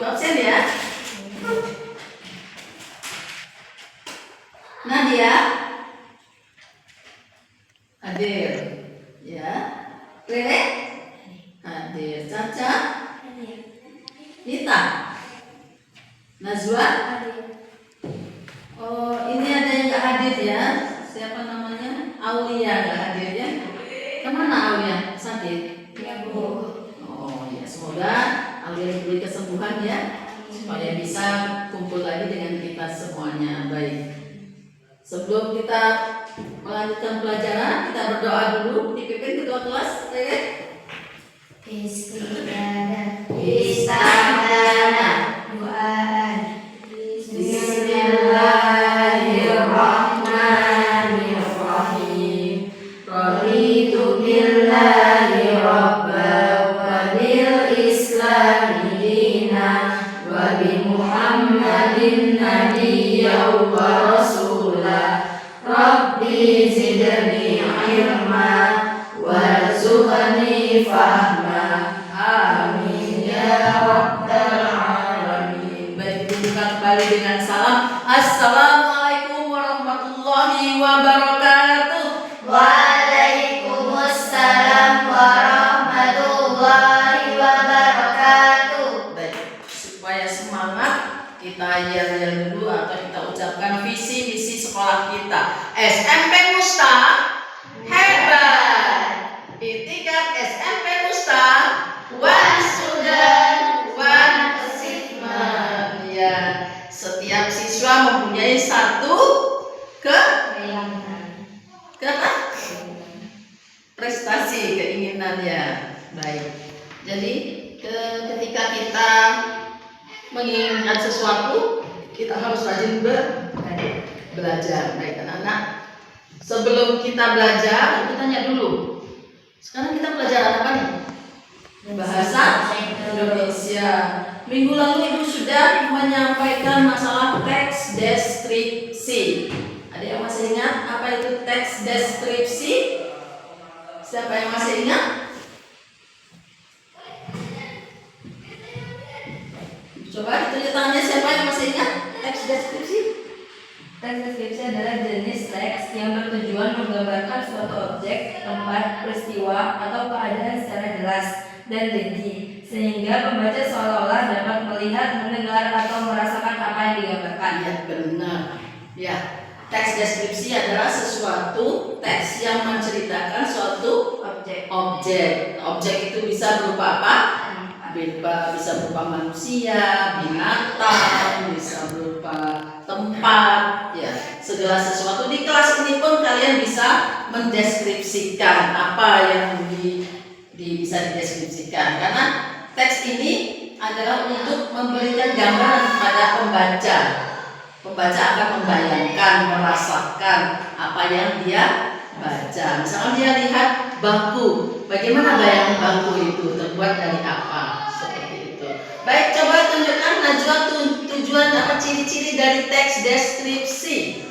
absen ya. Nadia hadir ya. Rere hadir. Caca Nita Najwa. Oh, ini ada yang nggak hadir ya. Siapa namanya? Aulia nggak hadir ya. Kemana Aulia? Sakit? Ya Bu. Oh ya, semoga Aulia diberi kesembuhan ya, supaya bisa kumpul lagi dengan kita semuanya. Baik. Sebelum kita melanjutkan pelajaran, kita berdoa dulu. Dipimpin ketua kelas, Rere. Istidana duaan. Bismillahirrahmanirrahim. Raditu billahi rabba wa bil islami dina wa bi Muhammadin nabiyyan wa rasula. Rabbi zidni ilma warzuqni fahma. Amin ya rabbal alamin. Baik, kita kembali dengan salam. Assalamualaikum warahmatullahi wabarakatuh. Waalaikumsalam warahmatullahi wabarakatuh. Baik, supaya semangat kita yel-yel dulu atau kita ucapkan visi misi sekolah kita. SMP Musta hebat. Itikat SMP Musta one student one achievement. Ya, setiap siswa mempunyai satu prestasi, keinginan ya. Baik. Jadi ketika kita menginginkan sesuatu, kita harus rajin belajar. Baik anak-anak. Sebelum kita belajar, kita tanya dulu. Sekarang kita belajar apa nih? Bahasa Indonesia. Minggu lalu Ibu sudah menyampaikan masalah teks deskripsi. Ada yang masih ingat apa itu teks deskripsi? Siapa yang masih ingat? Coba ditunjuk tangannya, siapa yang masih ingat teks deskripsi? Teks deskripsi adalah jenis teks yang bertujuan menggambarkan suatu objek, tempat, peristiwa, atau keadaan secara jelas dan rinci, sehingga pembaca seolah-olah dapat melihat, mendengar, atau merasakan apa yang digambarkan. Ya, benar. Ya, teks deskripsi adalah sesuatu teks yang menceritakan suatu Objek. Objek itu bisa berupa apa? Bisa berupa manusia, binatang, bisa berupa tempat, ya, segala sesuatu. Di kelas ini pun kalian bisa mendeskripsikan apa yang bisa dideskripsikan, karena teks ini adalah untuk memberikan gambaran kepada pembaca. Pembaca akan membayangkan, merasakan apa yang dia baca. Misalnya dia lihat bangku, bagaimana bayangan bangku itu terbuat dari apa? Seperti itu. Baik, coba tunjukkan Najwa tujuan apa, ciri-ciri dari teks deskripsi.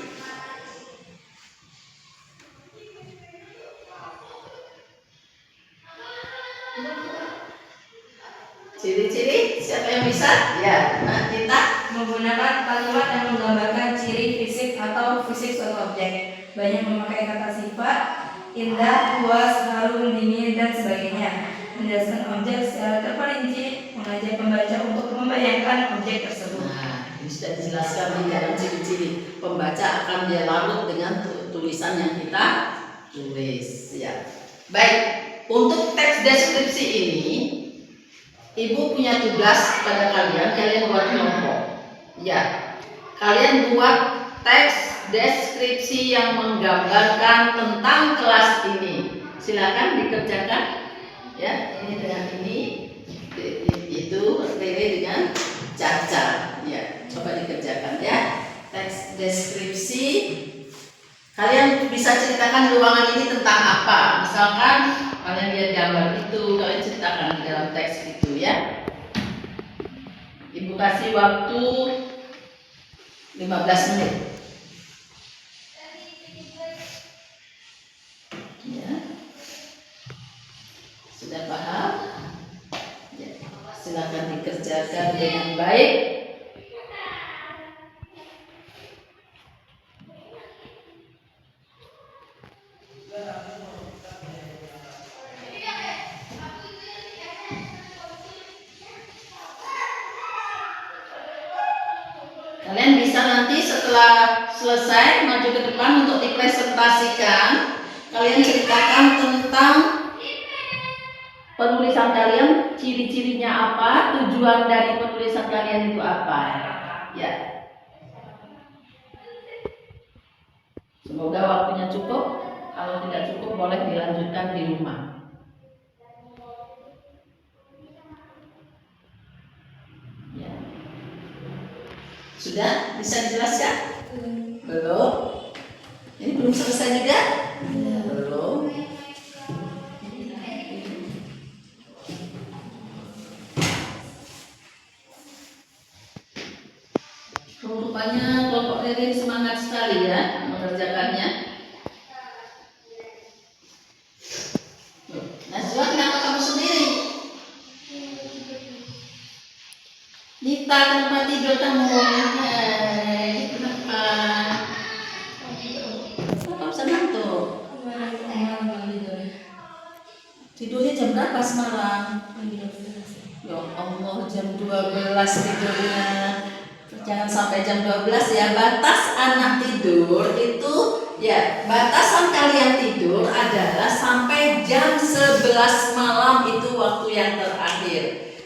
Ciri-ciri, siapa yang bisa? Ya, nah kita Menggunakan kalimat yang menggambarkan ciri fisik atau fisik suatu objek. Banyak memakai kata sifat, indah, puas, harum, dingin, dan sebagainya. Menjelaskan objek secara terperinci, mengajak pembaca untuk membayangkan objek tersebut. Nah, ini sudah dijelaskan di dalam ciri-ciri. Pembaca akan dia larut dengan tulisan yang kita tulis. Ya. Baik, untuk teks deskripsi ini, Ibu punya tugas pada kalian buat kelompok. Ya, kalian buat teks deskripsi yang menggambarkan tentang kelas ini. Silakan dikerjakan. Ya, ini dengan ini, itu Rere dengan Caca. Ya, coba dikerjakan ya. Teks deskripsi. Kalian bisa ceritakan ruangan ini tentang apa? Misalkan kalian lihat gambar itu, kalian ceritakan di dalam teks itu ya. Ibu kasih waktu 15 menit. Ya. Sudah paham? Ya. Silakan dikerjakan dengan baik. setelah selesai maju ke depan untuk dipresentasikan. Kalian ceritakan tentang penulisan kalian, ciri-cirinya apa, tujuan dari penulisan kalian itu apa. Ya. Semoga waktunya cukup. Kalau tidak cukup boleh dilanjutkan di rumah. Ya. Sudah bisa dijelaskan? Belum? Ini belum selesai juga? Belum. Rupanya kelompok Ririn semangat sekali ya mengerjakannya. Najwa, kenapa kamu sendiri? Nita, kenapa tidur kamu? Kenapa? Kenapa bisa ngantuk? Tidurnya jam berapa semalam? Ya Allah, jam 12 tidurnya. Jangan sampai jam 12 ya. Batas anak tidur itu ya, batasan kalian tidur adalah sampai jam 11 malam, itu waktu yang terakhir.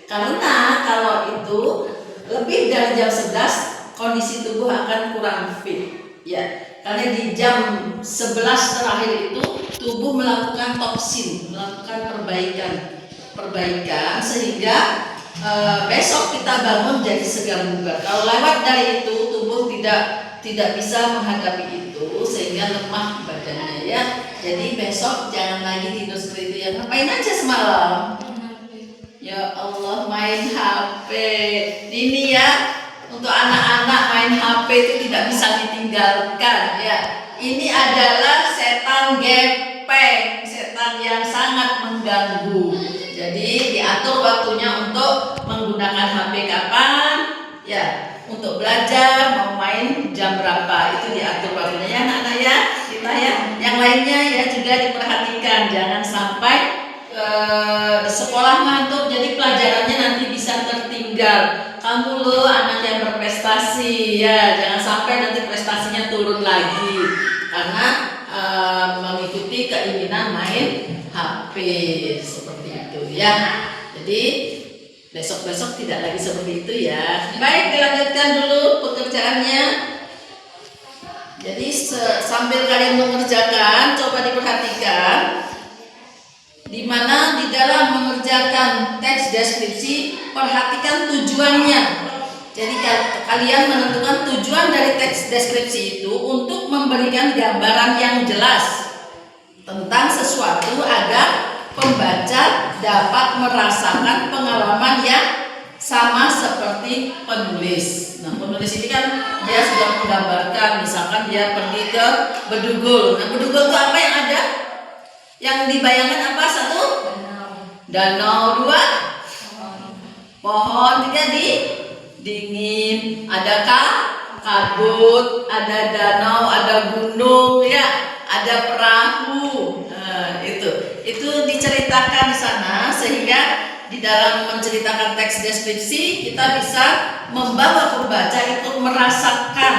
Karena kalau itu lebih dari jam 11 kondisi tubuh akan kurang fit. Ya, karena di jam 11 terakhir itu tubuh melakukan toksin, melakukan perbaikan sehingga besok kita bangun jadi segar bugar. Kalau lewat dari itu tubuh tidak bisa menghadapi itu sehingga lemah badannya ya. Jadi besok jangan lagi tidur seperti itu ya. Ngapain aja semalam? Ya Allah, main HP. Ini ya, untuk anak-anak main HP itu tidak bisa ditinggalkan ya. Ini adalah setan gepeng, setan yang sangat mengganggu. Jadi diatur waktunya untuk menggunakan HP kapan, ya, untuk belajar, mau main jam berapa, itu diatur waktunya ya anak-anak ya, kita ya. Yang lainnya ya juga diperhatikan, jangan sampai sekolah ngantuk, jadi pelajarannya nanti bisa tertinggal. Kamu loh anak yang berprestasi ya, jangan sampai nanti prestasinya turun lagi karena mengikuti keinginan main HP seperti itu ya. Jadi besok-besok tidak lagi seperti itu ya. Baik, dilanjutkan dulu pekerjaannya. Jadi sambil kalian mengerjakan, coba diperhatikan di mana di dalam mengerjakan teks deskripsi, perhatikan tujuannya. Jadi kalian menentukan tujuan dari teks deskripsi itu untuk memberikan gambaran yang jelas tentang sesuatu agar pembaca dapat merasakan pengalaman yang sama seperti penulis. Nah, penulis ini kan dia sudah menggambarkan, misalkan dia pergi ke Bedugul. Nah, Bedugul itu apa yang ada? Yang dibayangkan apa? Satu, danau. Dua, pohon. Tiga, dingin. Ada kabut, ada danau, ada gunung, ya, ada perahu. Nah, itu diceritakan di sana sehingga di dalam menceritakan teks deskripsi kita bisa membawa pembaca itu merasakan,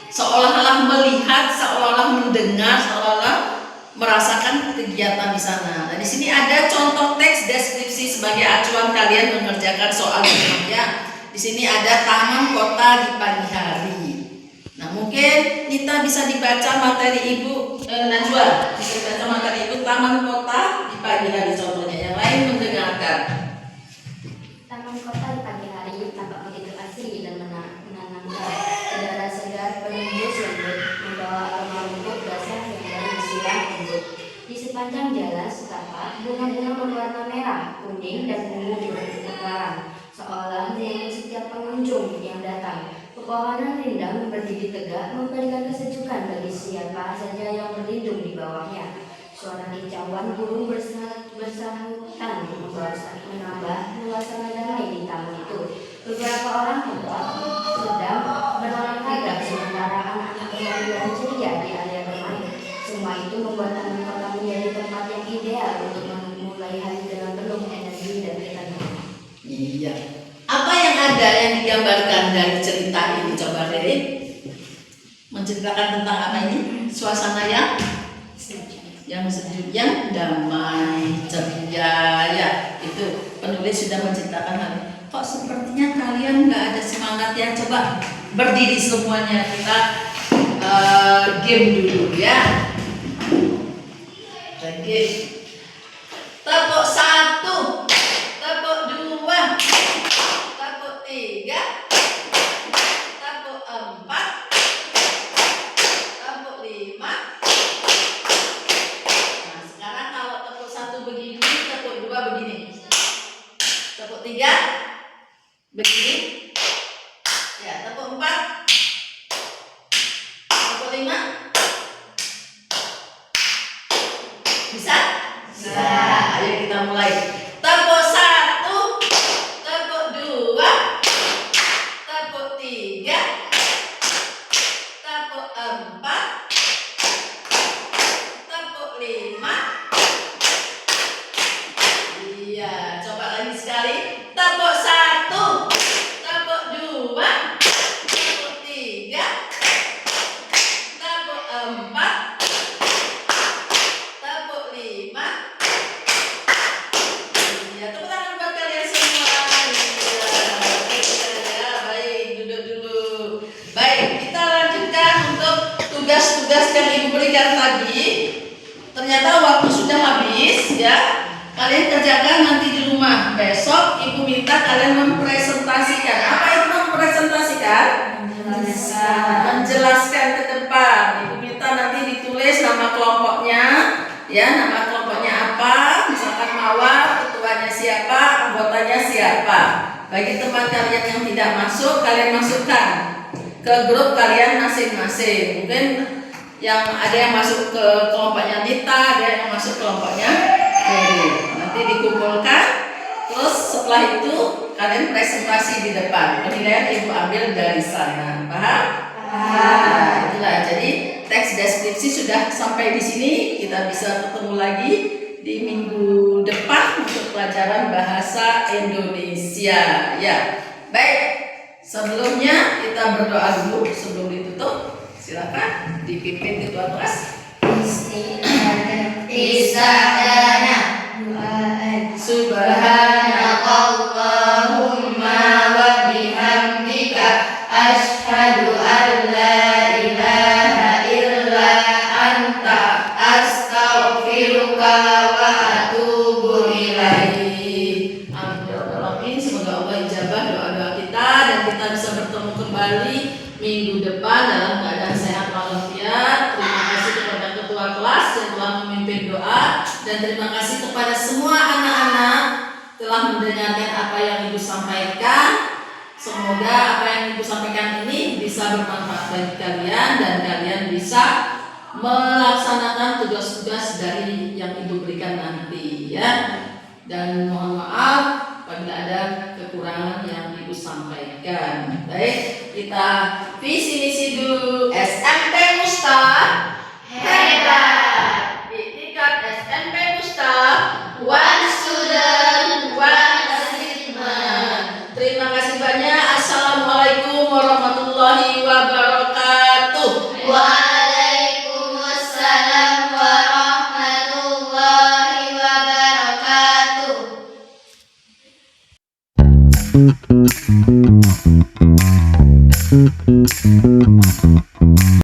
seolah-olah melihat, seolah-olah mendengar, seolah-olah merasakan kegiatan di sana. Nah, di sini ada contoh teks deskripsi sebagai acuan kalian mengerjakan soal ilmiah. Di sini ada taman kota di pagi hari. Nah, mungkin Nita bisa dibaca materi Ibu, Najwa bisa dibaca materi Ibu taman kota di pagi hari contohnya. Yang lain mendengarkan. Taman kota di pagi hari tampak begitu asri dan menenangkan. Udara segar penembus lembut membawa aroma rumput basah yang baru disiram embun. Di sepanjang jalan setapak bunga-bunga berwarna merah, kuning, dan ungu berbentuk larang, seolah menyambut setiap pengunjung yang datang. Pepohonan rindang berdiri tegak memberikan kesejukan bagi siapa saja yang berlindung di bawahnya. Suara kicauan burung bersahutan menambah nuansa damai di taman itu. Beberapa orang tua sedang berolahraga sementara anak-anak berlarian ceria di area bermain. Semua itu membuat taman kota menjadi tempat yang ideal untuk memulai hari dengan penuh energi dan ketenangan. Iya. Apa yang ada yang digambarkan dari cerita ini? Coba Ririn. menceritakan tentang apa ini? Suasana yang sejuk, yang damai, ceria. Ya, itu penulis sudah menceritakan hal ini. Kok sepertinya kalian nggak ada semangat ya? Coba berdiri semuanya, kita game dulu ya. Oke. Tepuk 1, tepuk 2, tepuk 3, tepuk 4, tepuk 5. Nah, sekarang kalau tepuk 1 begini, tepuk 2 begini. Tepuk 3 begini. Ya, tepuk 4. Tepuk 5. Bisa? Bisa. Ayo kita mulai. Tepuk 1, tepuk 2, tepuk 3, tepuk 4, tepuk 5. Iya, coba lagi sekali. Tepuk 1, tepuk 2, tepuk 3, tepuk 4, tepuk 5. Iya, tepuk tangan buat kalian semua. Iya, baik, duduk dulu. Baik, kita lanjutkan untuk tugas-tugas yang Ibu berikan tadi. Ternyata waktu sudah habis ya. Kalian kerjakan nanti di rumah. Besok Ibu minta kalian mempresentasikan. Apa itu mempresentasikan? Menjelaskan ke depan. Ibu minta nanti ditulis nama kelompoknya, ya, nama kelompoknya apa, misalkan mawar, ketuanya siapa, anggotanya siapa. Bagi teman kalian yang tidak masuk, kalian masukkan ke grup kalian masing-masing. Mungkin yang ada yang masuk ke kelompoknya Nita, ada yang masuk kelompoknya Heri. Nanti dikumpulkan, terus setelah itu kalian presentasi di depan. Penilaian Ibu ambil dari sana. Paham? Nah, itulah. Jadi teks deskripsi sudah sampai di sini. Kita bisa ketemu lagi di minggu depan untuk pelajaran bahasa Indonesia. Ya, baik. Sebelumnya kita berdoa dulu sebelum ditutup. Silakan dipimpin ketua kelas. Istadana Subhanakallahumma wa bihamdika asyhadu an la ilaha illa anta astaghfiruka wa atubu ilaik. Amin. Semoga Allah ijabah doa-doa kita dan kita bisa bertemu kembali minggu depan dalam keadaan sehat walafiat. Terima kasih kepada ketua kelas yang telah memimpin doa dan terima kasih kepada semua anak-anak telah mendengarkan apa yang Ibu sampaikan. Semoga apa yang Ibu sampaikan ini bisa bermanfaat bagi kalian dan kalian bisa melaksanakan tugas-tugas dari yang Ibu berikan nanti ya. Dan mohon maaf apabila ada kekurangan yang Ibu sampaikan. Baik, kita visi misi dulu.